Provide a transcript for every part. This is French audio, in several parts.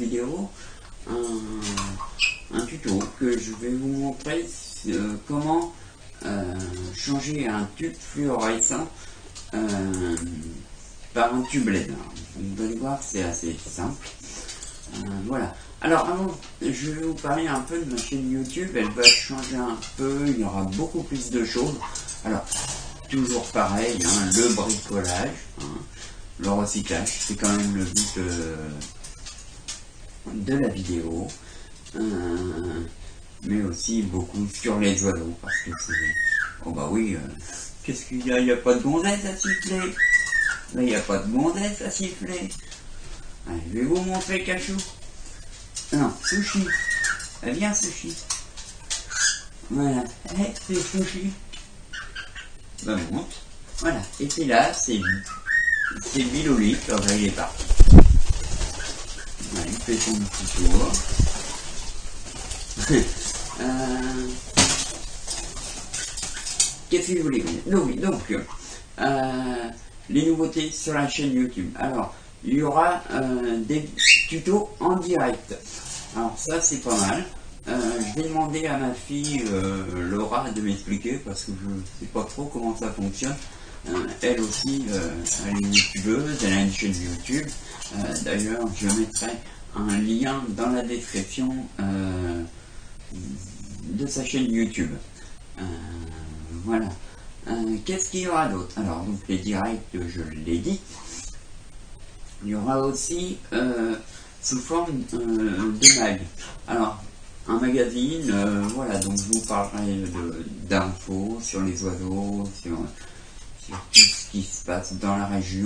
vidéo un tuto que je vais vous montrer comment changer un tube fluorescent par un tube LED. Vous allez voir, c'est assez simple. Voilà. Alors avant, je vais vous parler un peu de ma chaîne YouTube. Elle va changer un peu, il y aura beaucoup plus de choses. Alors, toujours pareil, hein, le bricolage, hein, le recyclage, c'est quand même le but de la vidéo. Mais aussi beaucoup sur les oiseaux, parce que c'est... Oh bah oui, qu'est-ce qu'il y a? Il n'y a pas de gonzesse à siffler. Là, il n'y a pas de gonzesse à siffler. Allez, je vais vous montrer Cachou. Non, Sushi. Viens, Sushi. Voilà. C'est Sushi. Ben, monte. Voilà. Et c'est là, c'est Biloli. Alors là, il est parti. Voilà, il fait son petit tour. Qu'est-ce que je voulais dire? Donc, les nouveautés sur la chaîne YouTube. Alors, il y aura des tutos en direct. Alors ça, c'est pas mal. Je vais demander à ma fille Laura de m'expliquer parce que je ne sais pas trop comment ça fonctionne. Elle aussi, elle est une youtubeuse, elle a une chaîne YouTube. D'ailleurs, je mettrai un lien dans la description de sa chaîne YouTube. Voilà. Qu'est-ce qu'il y aura d'autre? Alors, donc les directs, je l'ai dit. Il y aura aussi sous forme de mag. Alors, un magazine, voilà, donc je vous parlerai d'infos sur les oiseaux, sur tout ce qui se passe dans la région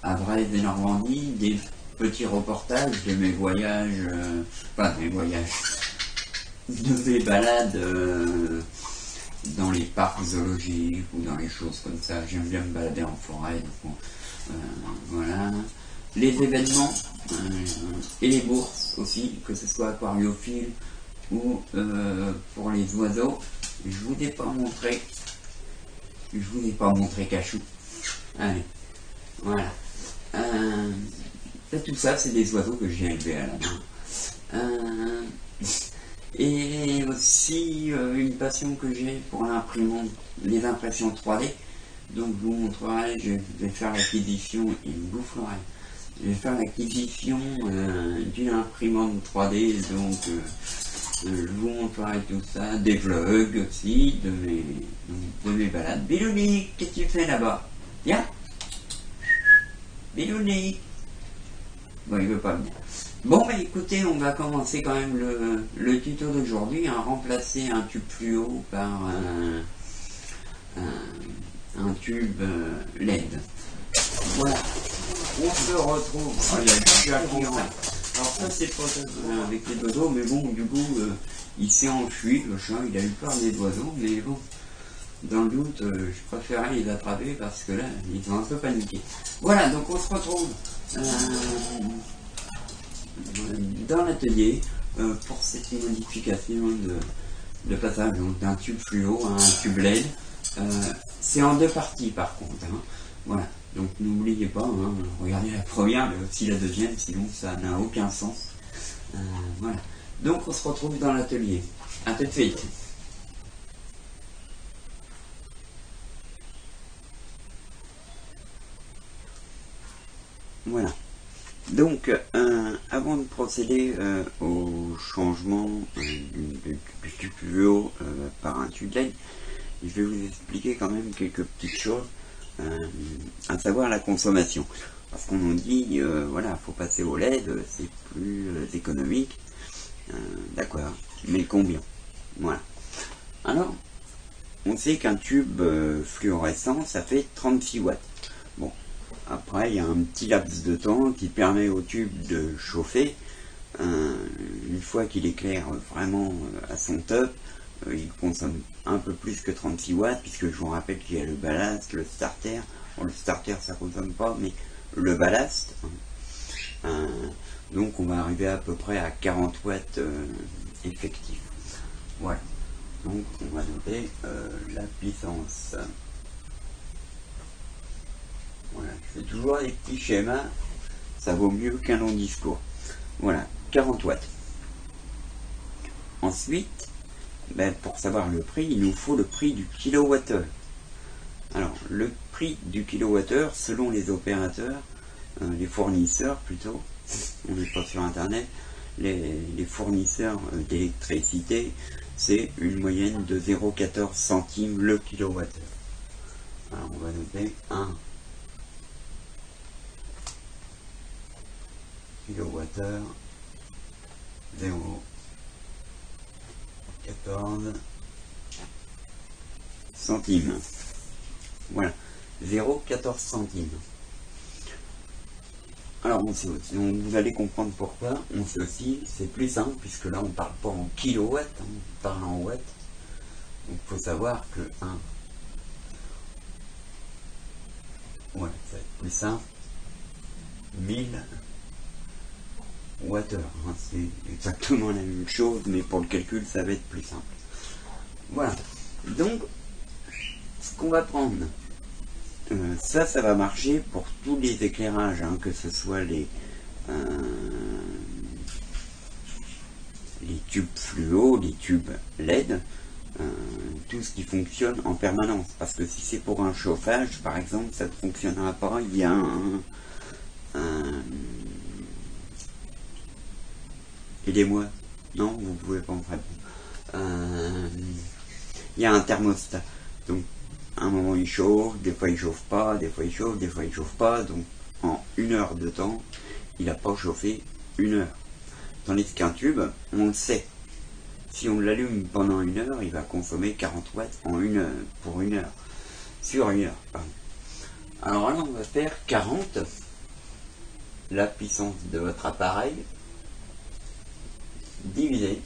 à Brest et Normandie, des petits reportages de mes voyages, pas de mes voyages, de mes balades dans les parcs zoologiques ou dans les choses comme ça. J'aime bien me balader en forêt, donc voilà. Les événements et les bourses aussi, que ce soit aquariophile ou pour les oiseaux. Je vous ai pas montré Cachou. Allez, voilà. Tout ça, c'est des oiseaux que j'ai élevés à la main. Et aussi une passion que j'ai pour l'imprimante, les impressions 3D. Donc je vous montrerai, je vais faire l'acquisition, il me bouffe l'oreille. Je vais faire l'acquisition d'une imprimante 3D, donc je vous montrerai tout ça, des vlogs aussi, de mes balades. Bilouni, qu'est-ce que tu fais là-bas? Viens. Bilouni. Bon, il veut pas venir. Bon, bah écoutez, on va commencer quand même le tuto d'aujourd'hui, hein, remplacer un tube fluo par un tube LED. Voilà. On se retrouve. Oh, il y a déjà qui rentre. Alors ça c'est pas avec les oiseaux, mais bon, du coup, il s'est enfui, le chat, il a eu peur des oiseaux, mais bon, dans le doute, je préférais les attraper parce que là, ils ont un peu paniqué. Voilà, donc on se retrouve dans l'atelier pour cette modification de passage d'un tube fluo à un tube LED. C'est en deux parties par contre, hein. Voilà, donc n'oubliez pas, hein, regardez la première mais aussi la deuxième, sinon ça n'a aucun sens. Voilà, donc on se retrouve dans l'atelier. À tout de suite. Voilà. Donc, avant de procéder au changement du tube fluo par un tube LED, je vais vous expliquer quand même quelques petites choses, à savoir la consommation. Parce qu'on nous dit, voilà, faut passer au LED, c'est plus économique. D'accord, mais combien? Voilà. Alors, on sait qu'un tube fluorescent, ça fait 36 watts. Bon. Après, il y a un petit laps de temps qui permet au tube de chauffer. Une fois qu'il éclaire vraiment à son top, il consomme un peu plus que 36 watts, puisque je vous rappelle qu'il y a le ballast, le starter. Bon, le starter, ça ne consomme pas, mais le ballast. Donc, on va arriver à peu près à 40 watts effectifs. Voilà. Donc, on va noter la puissance. Voilà, je fais toujours des petits schémas, ça vaut mieux qu'un long discours. Voilà, 40 watts. Ensuite, ben, pour savoir le prix, il nous faut le prix du kilowattheure. Alors, le prix du kilowattheure, selon les opérateurs, les fournisseurs plutôt, on n'est pas sur internet, les fournisseurs d'électricité, c'est une moyenne de 0,14 centimes le kilowattheure. Alors, on va noter 1 kilowattheure 0,14 centimes. Voilà, 0,14 centimes. Alors on sait aussi, vous allez comprendre pourquoi. On sait aussi, c'est plus simple, puisque là on ne parle pas en kilowatts, on parle en watts. Donc il faut savoir que 1, voilà, ça va être plus simple, 1000 wattheures. Hein, c'est exactement la même chose, mais pour le calcul ça va être plus simple. Voilà, donc ce qu'on va prendre, ça va marcher pour tous les éclairages, hein, que ce soit les tubes fluo, les tubes LED, tout ce qui fonctionne en permanence. Parce que si c'est pour un chauffage, par exemple, ça ne fonctionnera pas. Il y a aidez-moi. Non, vous pouvez pas me répondre. Il y a un thermostat. Donc, à un moment il chauffe, des fois il chauffe pas, des fois il chauffe, des fois il chauffe pas. Donc, en 1 heure de temps, il n'a pas chauffé 1 heure. Tandis qu'un tube, on le sait. Si on l'allume pendant 1 heure, il va consommer 40 watts en pour 1 heure. Sur 1 heure, pardon. Alors là, on va faire 40, la puissance de votre appareil, divisé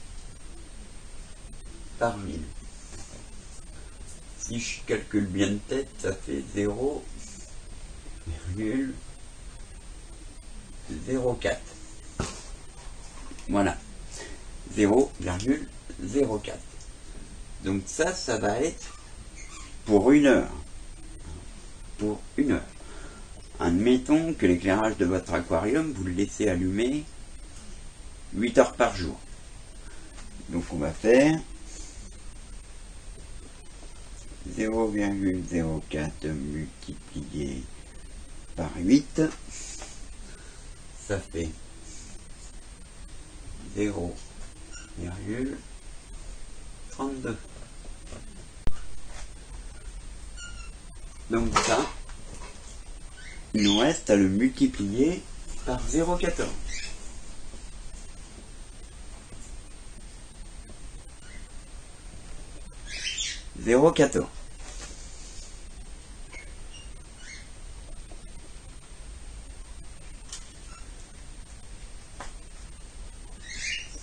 par 1000. Si je calcule bien de tête, ça fait 0,04. Voilà, 0,04. Donc ça va être pour 1 heure. Pour 1 heure. Admettons que l'éclairage de votre aquarium, vous le laissez allumer 8 heures par jour. Donc on va faire 0,04 multiplié par 8, ça fait 0,32. Donc ça, il nous reste à le multiplier par 0,14.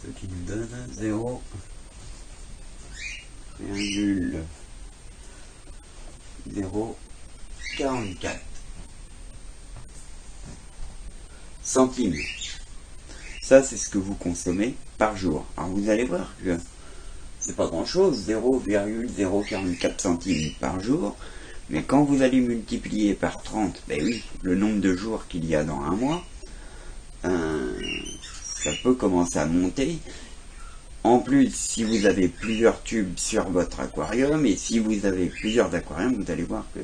Ce qui nous donne 0,044 centimes. Ça, c'est ce que vous consommez par jour. Alors vous allez voir que c'est pas grand chose, 0,044 centimes par jour, mais quand vous allez multiplier par 30, ben oui, le nombre de jours qu'il y a dans un mois, ça peut commencer à monter. En plus, si vous avez plusieurs tubes sur votre aquarium, et si vous avez plusieurs aquariums, vous allez voir que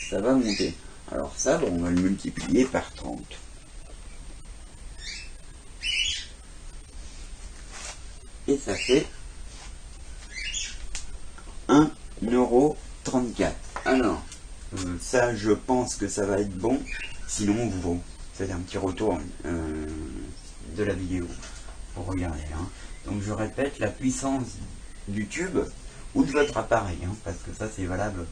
ça va monter. Alors ça, bon, on va le multiplier par 30. Et ça fait 1,34 €. Alors, ça, je pense que ça va être bon. Sinon, vous faites un petit retour de la vidéo pour regarder. Hein. Donc, je répète, la puissance du tube ou de votre appareil, hein, parce que ça, c'est valable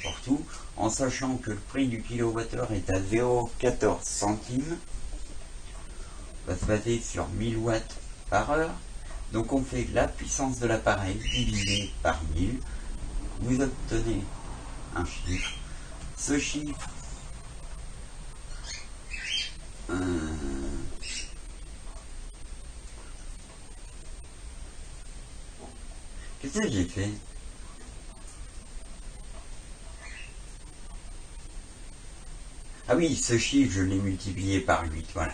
pour tout, en sachant que le prix du kilowattheure est à 0,14 centimes. On va se baser sur 1000 watts par heure. Donc on fait la puissance de l'appareil divisé par 1000. Vous obtenez un chiffre. Ce chiffre qu'est-ce que j'ai fait? Ah oui, ce chiffre, je l'ai multiplié par 8, voilà.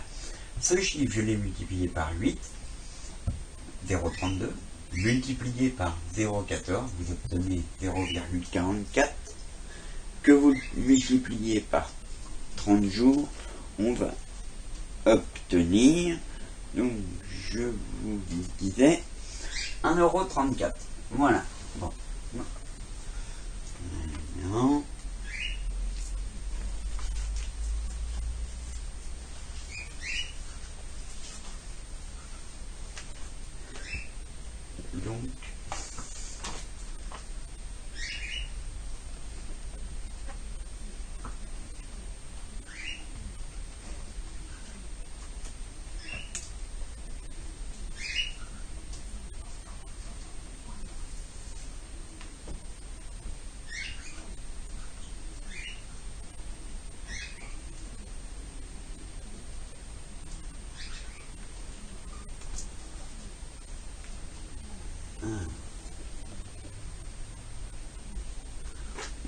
Ce chiffre, je l'ai multiplié par 8, 0,32, multiplié par 0,14, vous obtenez 0,44, que vous multipliez par 30 jours, on va obtenir, donc je vous disais, 1,34 €. Voilà. Bon. Maintenant, donc,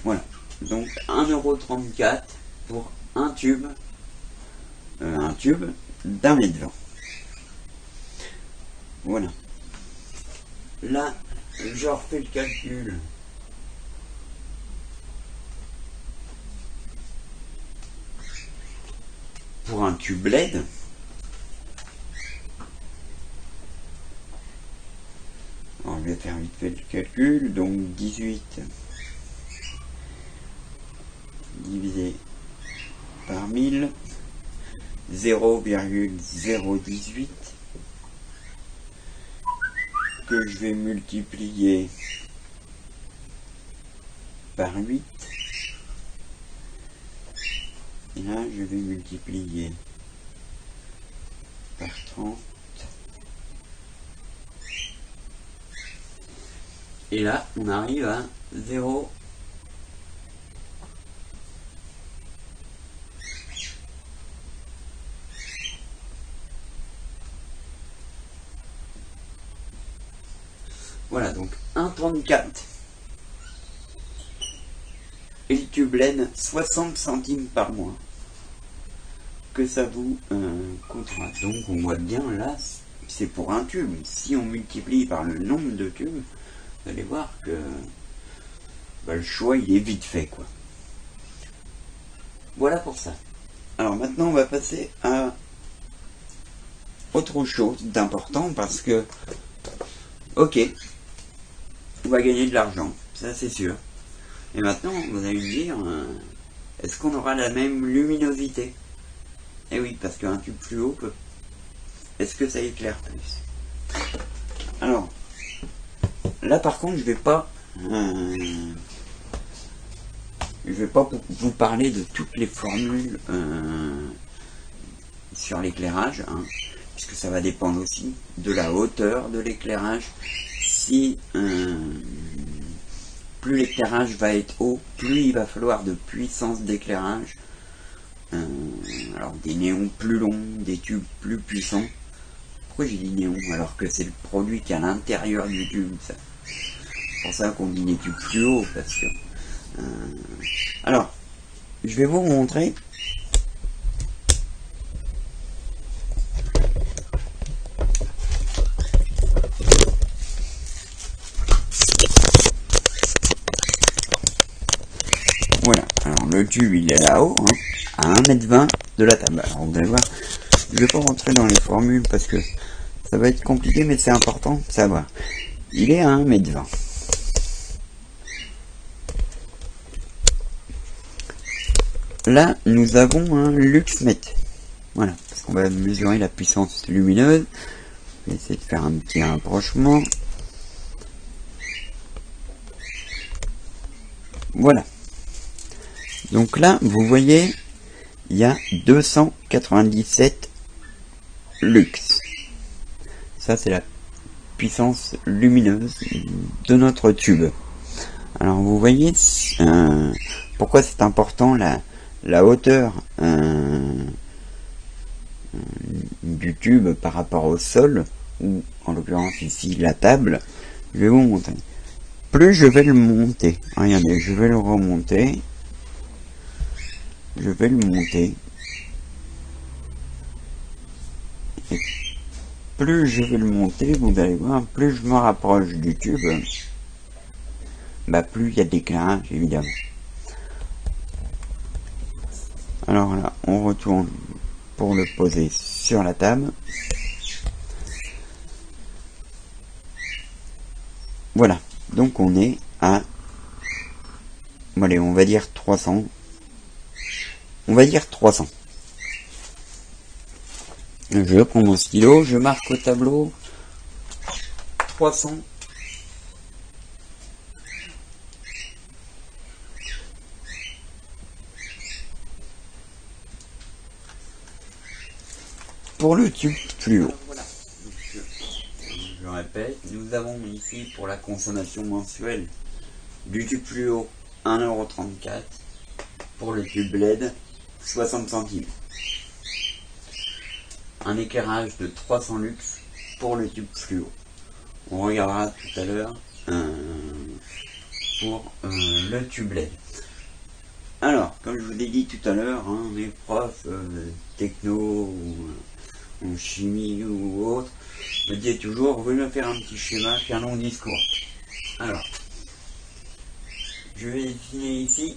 voilà. Donc 1,34 € pour un tube d'un mètre 20. Voilà. Là, je refais le calcul. Pour un tube LED, on va faire vite fait le calcul, donc 18 divisé par 1000, 0,018 que je vais multiplier par 8, et là je vais multiplier par 30, et là on arrive à 0. Voilà, donc 1,34 €. Et le tube LED, 60 centimes par mois. Que ça vous coûtera. Donc on voit bien là, c'est pour un tube. Si on multiplie par le nombre de tubes, vous allez voir que le choix il est vite fait, quoi. Voilà pour ça. Alors maintenant on va passer à autre chose d'important, parce que ok, on va gagner de l'argent, ça c'est sûr. Et maintenant, vous allez me dire, est-ce qu'on aura la même luminosité? Eh oui, parce qu'un tube fluo peut... Est-ce que ça éclaire plus? Alors, là par contre, je vais pas vous parler de toutes les formules sur l'éclairage, hein, puisque ça va dépendre aussi de la hauteur de l'éclairage. Si plus l'éclairage va être haut, plus il va falloir de puissance d'éclairage. Alors des néons plus longs, des tubes plus puissants. Pourquoi j'ai dit néon alors que c'est le produit qui est à l'intérieur du tube, ça? C'est pour ça qu'on dit des tubes plus hauts, parce que... alors, je vais vous montrer. Voilà, alors le tube il est là-haut, hein, à 1,20 m de la table. Alors vous allez voir, je ne vais pas rentrer dans les formules parce que ça va être compliqué, mais c'est important de savoir. Il est à 1,20 m. Là, nous avons un luxmètre. Voilà, parce qu'on va mesurer la puissance lumineuse. Je vais essayer de faire un petit rapprochement. Voilà. Donc là, vous voyez, il y a 297 lux. Ça, c'est la puissance lumineuse de notre tube. Alors, vous voyez, pourquoi c'est important la hauteur du tube par rapport au sol, ou en l'occurrence ici la table. Je vais vous montrer. Plus je vais le monter, regardez, je vais le remonter. Je vais le monter. Et plus je vais le monter, vous allez voir, plus je me rapproche du tube, bah plus il y a d'éclairage évidemment. Alors là, on retourne pour le poser sur la table. Voilà, donc on est à, allez, on va dire 300. On va dire 300. Je prends mon stylo, je marque au tableau 300. Pour le tube fluo. Voilà. Je répète, nous avons ici pour la consommation mensuelle du tube fluo 1,34 €, pour le tube LED 60 centimes. Un éclairage de 300 lux pour le tube fluo. On regardera tout à l'heure pour le tube LED. Alors, comme je vous ai dit tout à l'heure, hein, mes profs techno ou chimie ou autre me disaient toujours, vous voulez me faire un petit schéma, faire un long discours. Alors, je vais dessiner ici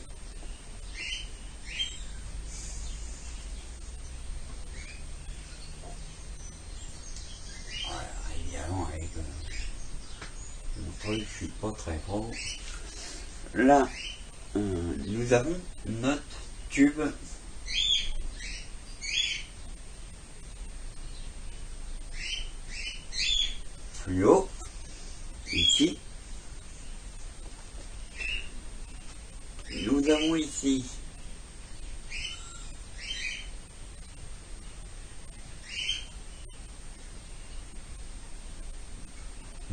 voilà, évidemment avec mon truc, je suis pas très pro. Là, nous avons notre tube fluo ici. Nous avons ici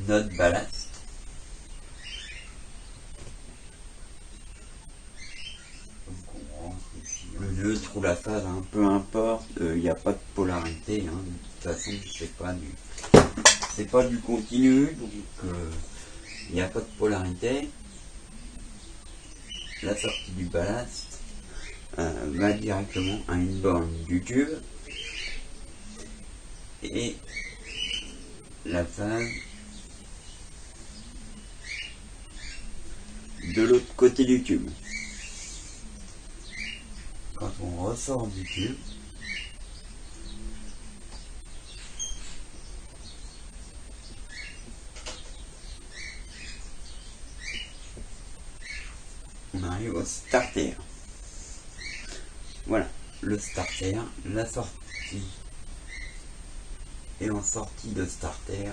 notre ballast. Le neutre ou la phase, hein, peu importe, il n'y a pas de polarité, hein, de toute façon c'est pas du continu, donc il n'y a pas de polarité. La sortie du ballast va directement à une borne du tube et la phase de l'autre côté du tube. Quand on ressort du tube, on arrive au starter. Voilà, le starter, la sortie. Et en sortie de starter,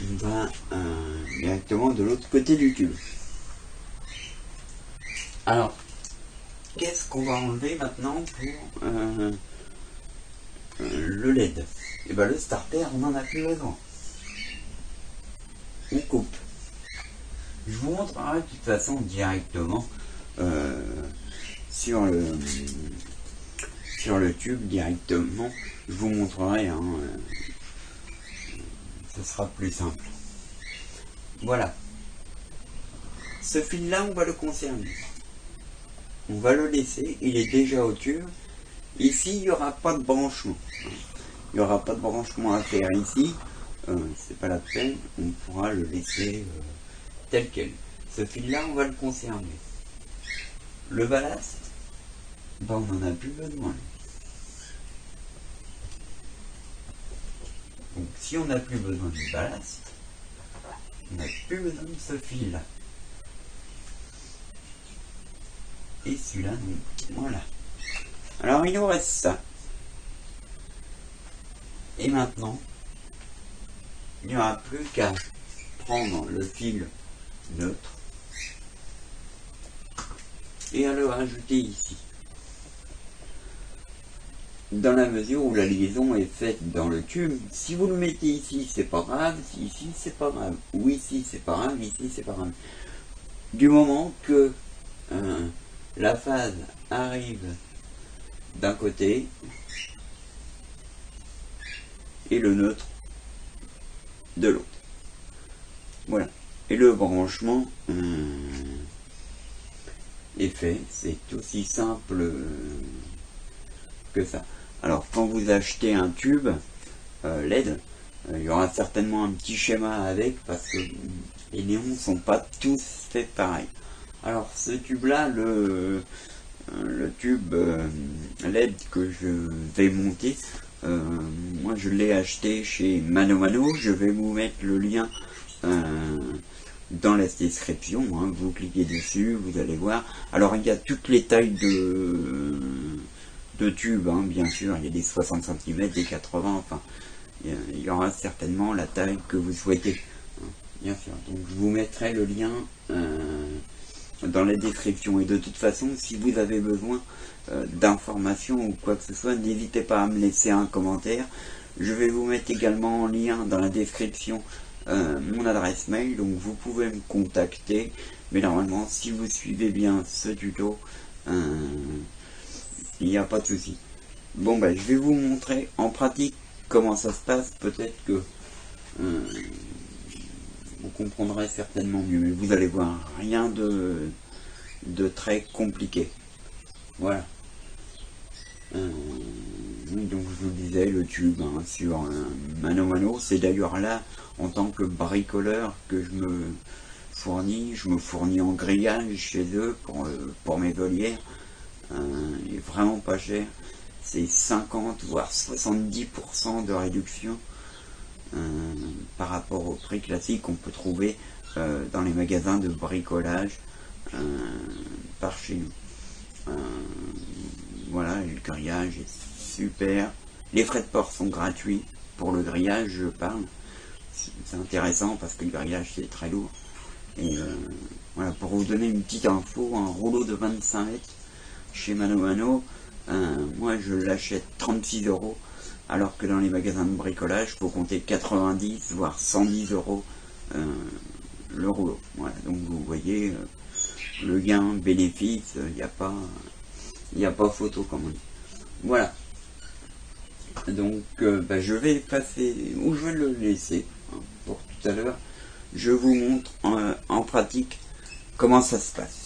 on va directement de l'autre côté du tube. Alors, qu'est-ce qu'on va enlever maintenant pour le LED? Et bien le starter, on n'en a plus besoin. On coupe. Je vous montrerai de toute façon directement sur le tube directement. Je vous montrerai, hein, ce sera plus simple. Voilà. Ce fil là, on va le conserver. On va le laisser, il est déjà au tube. Ici, il n'y aura pas de branchement. Il n'y aura pas de branchement à faire ici. C'est pas la peine, on pourra le laisser tel quel. Ce fil là, on va le conserver. Le ballast, ben, on n'en a plus besoin. Donc si on n'a plus besoin du ballast, on n'a plus besoin de ce fil là. Et celui-là, donc voilà. Alors il nous reste ça. Et maintenant, il n'y aura plus qu'à prendre le fil neutre et à le rajouter ici. Dans la mesure où la liaison est faite dans le tube, si vous le mettez ici, c'est pas grave, si ici, c'est pas grave, ou ici, c'est pas grave, ici, c'est pas grave. Du moment que la phase arrive d'un côté et le neutre de l'autre. Voilà. Et le branchement est fait. C'est aussi simple que ça. Alors quand vous achetez un tube LED, il y aura certainement un petit schéma avec, parce que les néons sont pas tous faits pareil. Alors ce tube là, le tube LED que je vais monter, moi je l'ai acheté chez Mano Mano. Je vais vous mettre le lien dans la description, hein. Vous cliquez dessus, vous allez voir. Alors il y a toutes les tailles de tubes, hein, bien sûr. Il y a des 60 cm, des 80, enfin il y aura certainement la taille que vous souhaitez, hein, bien sûr. Donc je vous mettrai le lien dans la description. Et de toute façon, si vous avez besoin d'informations ou quoi que ce soit, n'hésitez pas à me laisser un commentaire. Je vais vous mettre également en lien dans la description mon adresse mail, donc vous pouvez me contacter. Mais normalement, si vous suivez bien ce tuto, il n'y a pas de souci. Bon, je vais vous montrer en pratique comment ça se passe. Peut-être que vous comprendrez certainement mieux, mais vous allez voir, rien de très compliqué. Voilà. Donc je vous disais, le tube, hein, sur Mano Mano, c'est d'ailleurs là, en tant que bricoleur, que je me fournis en grillage chez eux pour mes volières. Il est vraiment pas cher, c'est 50 voire 70% de réduction par rapport au prix classique qu'on peut trouver dans les magasins de bricolage par chez nous. Voilà, le grillage est super. Les frais de port sont gratuits pour le grillage, je parle. C'est intéressant parce que le grillage c'est très lourd. Et voilà, pour vous donner une petite info, un rouleau de 25 mètres chez Mano Mano, moi je l'achète 36 €, alors que dans les magasins de bricolage, il faut compter 90 voire 110 € le rouleau. Voilà, donc vous voyez le gain, bénéfice, il n'y a pas photo, comme on dit. Voilà. Donc je vais passer, ou je vais le laisser pour tout à l'heure. Je vous montre en pratique comment ça se passe.